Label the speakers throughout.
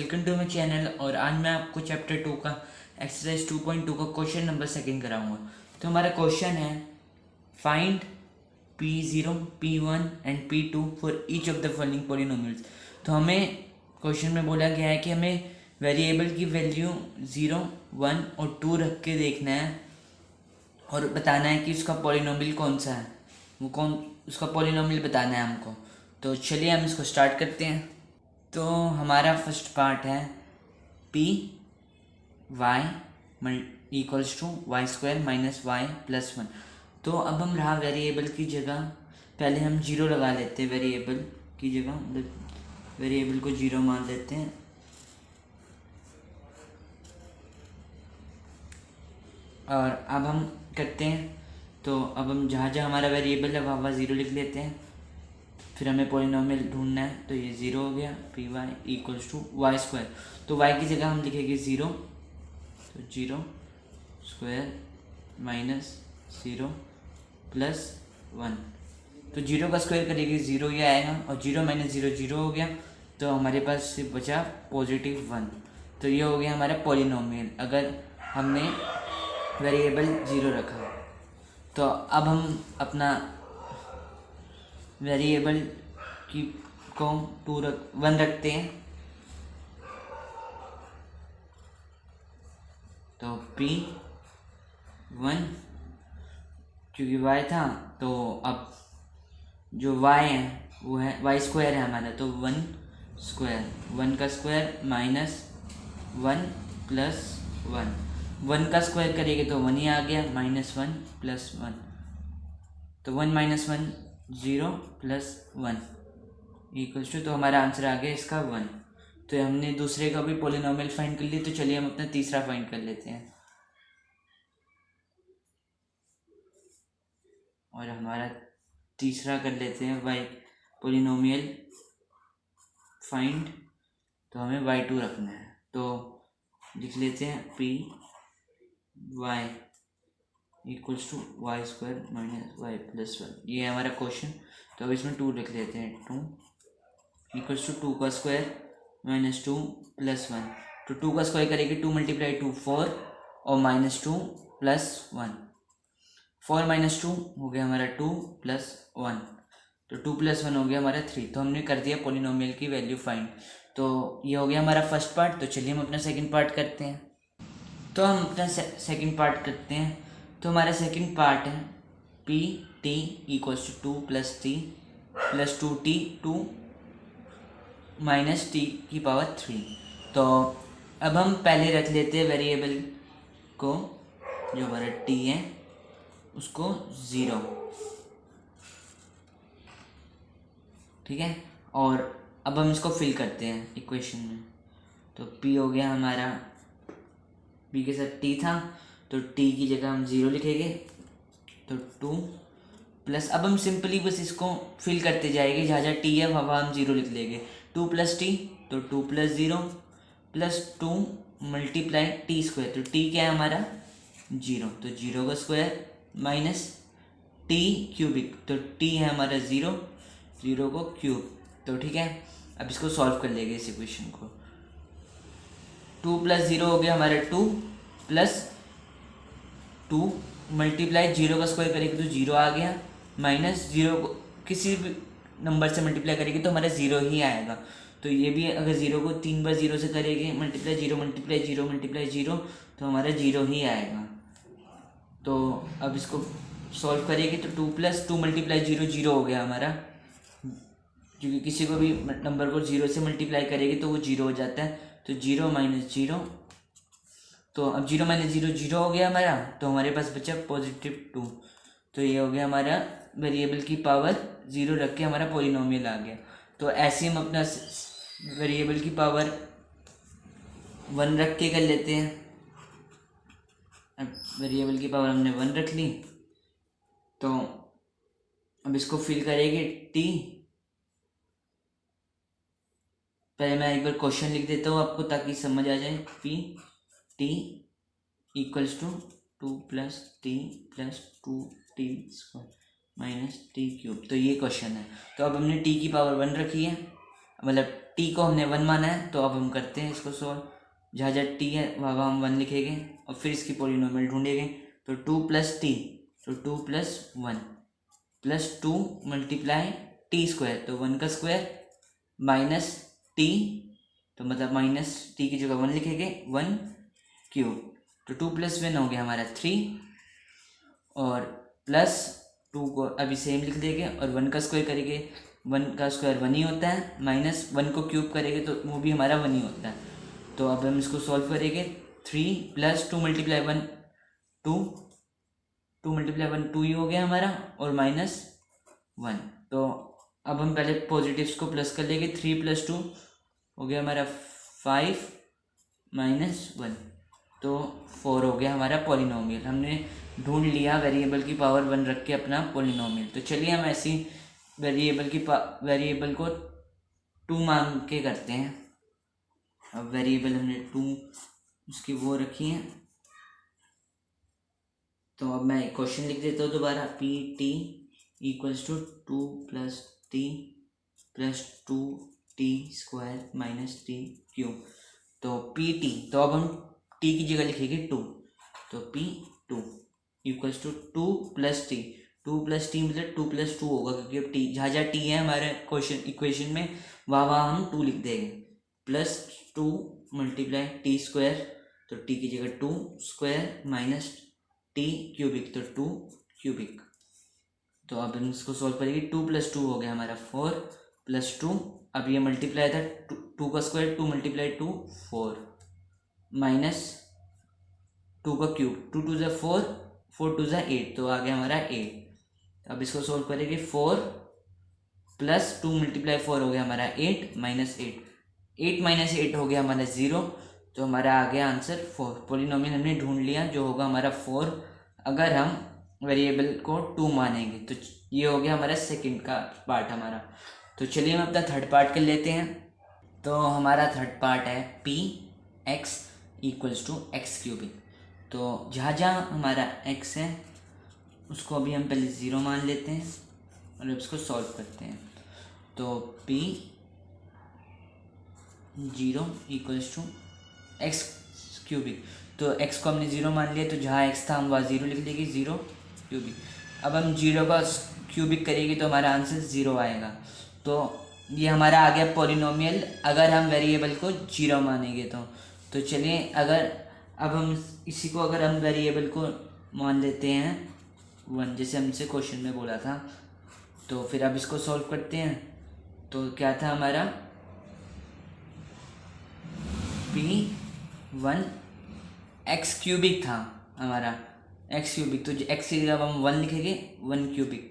Speaker 1: Welcome to my channel. और आज मैं आपको चैप्टर 2 का एक्सरसाइज 2.2 का क्वेश्चन नंबर 2 कराऊंगा। तो हमारा क्वेश्चन है find P0, P1 and P2 for each of the following polynomials. तो हमें क्वेश्चन में बोला गया है कि हमें वेरिएबल की वैल्यू 0, 1 और 2 रख के देखना है और बताना है कि उसका पॉलिनोमियल कौन सा है, वो कौन उसका पॉलिनोमियल बताना है हमको। तो चलिए हम इसको स्टार्ट करते हैं। तो हमारा फर्स्ट पार्ट है p y equals to y square minus y plus 1। तो अब हम रहा वेरिएबल की जगह पहले हम जीरो लगा लेते हैं। वेरिएबल की जगह मतलब वेरिएबल को जीरो मान लेते हैं। और अब हम करते हैं, तो अब हम जहाँ जहाँ हमारा वेरिएबल है वहाँ ज़ीरो लिख लेते हैं। फिर हमें पॉलिनोमियल ढूंढना है, तो ये ज़ीरो हो गया। P y equals to y square, तो वाई की जगह हम लिखेंगे ज़ीरो, तो zero square minus zero plus 1। तो जीरो का स्क्वायर करेंगे ज़ीरो ही आएगा, और जीरो माइनस ज़ीरो जीरो हो गया, तो हमारे पास सिर्फ बचा +1। तो ये हो गया हमारा पॉलिनोमियल अगर हमने वेरिएबल ज़ीरो रखा। तो अब हम अपना वेरिएबल की को 1 रखते हैं। तो P1 क्योंकि y था, तो अब जो y है वो है वाई स्क्वायर है हमारा, तो 1 स्क्वायर, 1 का स्क्वायर माइनस 1 प्लस 1। 1 का स्क्वायर करेंगे तो 1 ही आ गया, -1 प्लस 1, तो 1 माइनस 1 0 प्लस 1 इक्वल्स टू, तो हमारा आंसर आ गया इसका 1। तो हमने दूसरे का भी पॉलिनोमियल फाइंड कर लिया। तो चलिए हम अपना तीसरा फाइंड कर लेते हैं। और हमारा तीसरा कर लेते हैं वाई पॉलिनोमियल फाइंड। तो हमें y2 रखना है, तो लिख लेते हैं p y equals to y square minus y plus 1। ये है हमारा क्वेश्चन। तो अब इसमें 2 लिख लेते हैं। 2 इक्वल्स टू 2 का स्क्वायर माइनस 2 प्लस 1। तो 2 का स्क्वायर करेंगे 2 × 2 4 और -2 प्लस 1। 4 माइनस 2 हो गया हमारा 2 प्लस 1, तो 2 प्लस 1 हो गया हमारा 3। तो हमने कर दिया पॉलिनोमियल की वैल्यू फाइंड। तो ये हो गया हमारा फर्स्ट पार्ट। तो चलिए हम अपना सेकंड पार्ट करते हैं। तो हम अपना सेकंड पार्ट करते हैं। तो हमारा सेकंड पार्ट है p t equals to 2 plus t plus 2t 2 minus t की पावर 3। तो अब हम पहले रख लेते हैं वेरिएबल को, जो हमारा टी है उसको 0, ठीक है। और अब हम इसको फिल करते हैं इक्वेशन में। तो p हो गया हमारा, p के साथ t था, तो t की जगह हम 0 लिखेंगे, तो 2 प्लस, अब हम सिंपली बस इसको फिल करते जाएंगे, जहाँ जहाँ t है वहाँ हम 0 लिख लेंगे। 2 प्लस टी, तो 2 plus 0 plus 2 multiply T square, तो t क्या है हमारा 0, तो 0 का स्क्वायर माइनस टी क्यूबिक, तो t है हमारा 0, 0 को क्यूब, तो ठीक है। अब इसको सॉल्व कर लेंगे इस इक्वेशन को। 2 प्लस 0 हो गया हमारा 2 प्लस 2 मल्टीप्लाई 0 का स्क्वायर करेंगे तो 0 आ गया, माइनस 0 को किसी भी नंबर से मल्टीप्लाई करेंगे तो हमारा 0 ही आएगा। तो ये भी अगर 0 को 3 बार 0 से करेंगे मल्टीप्लाई 0 मल्टीप्लाई 0 मल्टीप्लाई 0, तो हमारा 0 ही आएगा। तो अब इसको सॉल्व करेंगे तो 2 प्लस 2 मल्टीप्लाई 0 0 हो गया हमारा, क्योंकि किसी को भी नंबर को 0 से मल्टीप्लाई करेंगे तो वो 0 हो जाता है। तो 0 माइनस 0, तो अब 0 माइनस 0 0 हो गया हमारा, तो हमारे पास बचा +2। तो ये हो गया हमारा वेरिएबल की पावर 0 रख के हमारा पॉलिनोमियल आ गया। तो ऐसे हम अपना वेरिएबल की पावर 1 रख के कर लेते हैं। अब वेरिएबल की पावर हमने 1 रख ली, तो अब इसको फिल करेंगे t। पहले मैं एक बार क्वेश्चन लिख देता हूँ आपको ताकि समझ आ जाए। P t equals to 2 plus t plus 2t square minus t cube, तो ये क्वेश्चन है। तो अब हमने t की पावर 1 रखी है। मतलब टी को हमने 1 माना है, तो अब हम करते हैं इसको सॉल्व। जहाँ जहाँ टी है वहाँ हम 1 लिखेंगे और फिर इसकी पॉलिनोमियल ढूंढेंगे। तो 2 + t, तो 2 + 1 + 2 × t स्क्वायर, तो 1 का स्क्वायर माइनस t, तो मतलब माइनस t की जगह 1 लिखेंगे, 1³ तो 2 + 1 हो गया हमारा 3 और प्लस 2 को अभी सेम लिख देंगे और 1 का स्क्वायर करेंगे, 1 का स्क्वायर 1 ही होता है, माइनस 1 को क्यूब करेंगे तो वो भी हमारा 1 ही होता है। तो अब हम इसको सॉल्व करेंगे। 3 + 2 × 1 2, 2 × 1 2 ही हो गया हमारा और -1। तो अब हम पहले पॉजिटिव्स को प्लस कर लेंगे। 3 + 2 हो गया हमारा 5 -1, तो 4 हो गया हमारा पॉलिनोमियल। हमने ढूंढ लिया वेरिएबल की पावर 1 रख के अपना पॉलिनोमियल। तो चलिए हम ऐसी वेरिएबल को 2 मान के करते हैं। अब वेरिएबल हमने 2 उसकी वो रखी है, तो अब मैं क्वेश्चन लिख देता हूँ दोबारा। PT = 2 + t + 2t² - t³ तो PT, तो अब हम t की जगह लिखेंगे 2, तो P2 = 2 + t, 2 + t मतलब 2 + 2 होगा, क्योंकि अब t जहाँ जहाँ t है हमारे इक्वेशन में वहाँ हम 2 लिख देंगे, +2 × t², तो t की जगह 2² - t³ तो 2³। तो अब हम इसको सॉल्व करेंगे। 2 + 2 हो गया हमारा 4 + 2, अब ये मल्टीप्लाई था 2 का स्क्वायर, 2 × 2 4 माइनस 2 का क्यूब, 2 × 2 = 4, 4 × 2 = 8, तो आ गया हमारा 8। अब इसको सॉल्व करेंगे। 4 + 2 × 4 हो गया हमारा 8 -8, 8 - 8 हो गया हमारा 0, तो हमारा आ गया आंसर 4। पॉलिनोमियल हमने ढूंढ लिया जो होगा हमारा 4, अगर हम वेरिएबल को 2 मानेंगे। तो ये हो गया हमारा सेकंड का पार्ट हमारा। तो चलिए हम अपना थर्ड पार्ट कर लेते हैं। तो हमारा थर्ड पार्ट है Px = x³। तो जहाँ जहाँ हमारा x है उसको अभी हम पहले 0 मान लेते हैं और अब इसको सॉल्व करते हैं। तो P0 = x³, तो x को हमने 0 मान लिया, तो जहाँ x था हम वहाँ 0 लिख देंगे, 0³ अब हम 0 का क्यूबिक करेंगे तो हमारा आंसर 0 आएगा। तो ये हमारा आ गया पॉलिनोमियल, अगर हम वेरिएबल को 0 मानेंगे तो चलिए अगर अब हम इसी को अगर हम वेरिएबल को मान लेते हैं 1, जैसे हमसे क्वेश्चन में बोला था, तो फिर अब इसको सॉल्व करते हैं। तो क्या था हमारा P1 x³ था हमारा, x³, तो x की जगह हम 1 लिखेंगे, 1³,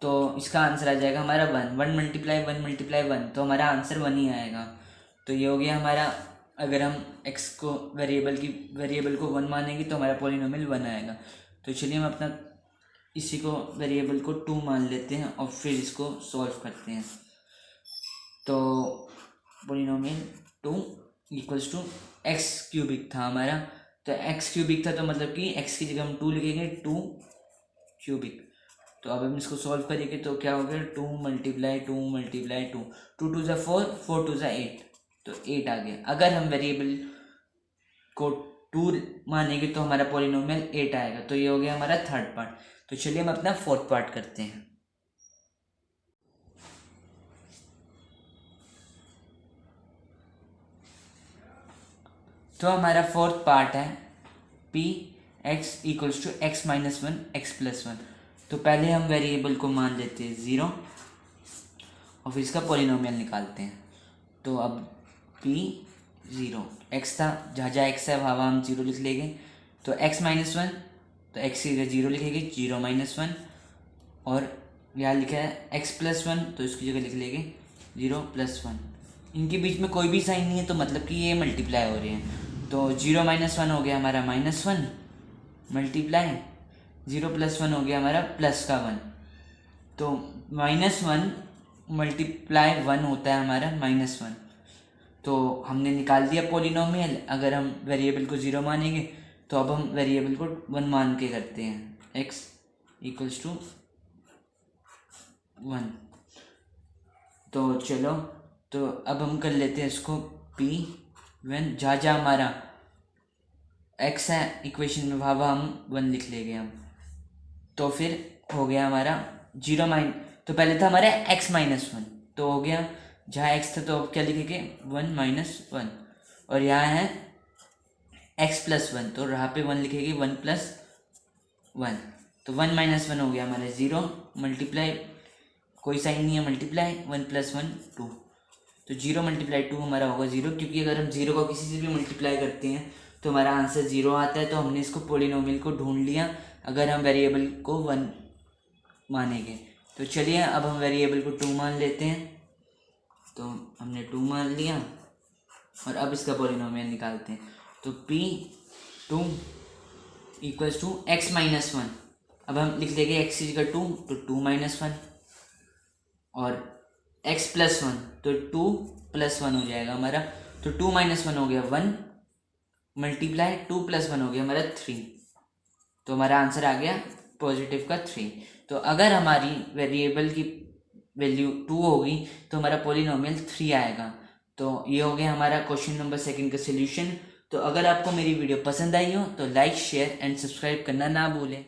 Speaker 1: तो इसका आंसर आ जाएगा हमारा 1 × 1 तो हमारा आंसर 1 ही आएगा। तो ये हो गया हमारा, अगर हम x को वेरिएबल को 1 मानेंगे तो हमारा पॉलिनोमियल 1 आएगा। तो चलिए हम अपना इसी को वेरिएबल को 2 मान लेते हैं और फिर इसको सॉल्व करते हैं। तो पॉलिनोमियल 2 = x³ था हमारा, तो x³ था तो मतलब कि x की जगह हम 2 लिखेंगे, 2³। तो अब हम इसको सॉल्व करेंगे तो क्या हो गया, 2 × 2 × 2, 2 × 2 = 4, 4 × 2 = 8, तो 8 आ गया। अगर हम वेरिएबल को 2 मानेंगे तो हमारा पॉलिनोमियल 8 आएगा। तो ये हो गया हमारा थर्ड पार्ट। तो चलिए हम अपना फोर्थ पार्ट करते हैं। तो हमारा फोर्थ पार्ट है Px = x - 1 x + 1। तो पहले हम वेरिएबल को मान लेते हैं 0 और फिर इसका पॉलिनोमियल निकालते हैं। तो अब P0 x था, जहाँ जहाँ x है वहाँ हम 0 लिख लेंगे, तो x - 1, तो x की जगह 0 लिखेंगे, 0 - 1, और यहाँ लिखा है x + 1, तो इसकी जगह लिख लेंगे 0 + 1। इनके बीच में कोई भी साइन नहीं है तो मतलब कि ये मल्टीप्लाई हो रहे हैं। तो 0 - 1 हो गया हमारा -1 मल्टीप्लाई 0 + 1 हो गया हमारा +1। तो -1 × 1 होता है हमारा -1। तो हमने निकाल दिया पॉलिनोमियल। अगर हम वेरिएबल को 0 मानेंगे तो अब हम वेरिएबल को 1 मान के करते हैं, x = 1। तो चलो तो अब हम कर लेते हैं इसको p वन, जहाँ जहाँ हमारा x है इक्वेशन में वहाँ वहाँ हम 1 लिख लेंगे हम। तो फिर हो गया हमारा 0 तो पहले था हमारा x -1, तो हो गया जहाँ x था तो अब क्या लिखेंगे 1 - 1, और यहाँ है x +1 तो यहाँ पे 1 लिखेंगे 1 + 1, तो 1 - 1 हो गया हमारा 0, मल्टीप्लाई कोई साइन नहीं है, मल्टीप्लाई 1 + 1 2, तो 0 × 2 हमारा होगा 0, क्योंकि अगर हम 0 को किसी से भी मल्टीप्लाई करते हैं तो हमारा आंसर 0 आता है। तो हमने इसको पॉलिनोमियल को ढूंढ लिया अगर हम वेरिएबल को 1 मानेंगे। तो चलिए अब हम वेरिएबल को 2 मान लेते हैं, तो हमने 2 मान लिया और अब इसका पॉलिनोमियल निकालते हैं। तो p2 = x -1, अब हम लिख लेंगे x = 2 तो 2 - 1, और x +1 तो 2 + 1 हो जाएगा हमारा, तो 2 - 1 हो गया 1, मल्टीप्लाई 2 + 1 हो गया हमारा 3, तो हमारा आंसर आ गया पॉजिटिव का 3। तो अगर हमारी वेरिएबल की वैल्यू 2 होगी तो हमारा पॉलिनोमियल 3 आएगा। तो ये हो गया हमारा क्वेश्चन नंबर 2 का सोल्यूशन। तो अगर आपको मेरी वीडियो पसंद आई हो तो लाइक, शेयर एंड सब्सक्राइब करना ना भूलें।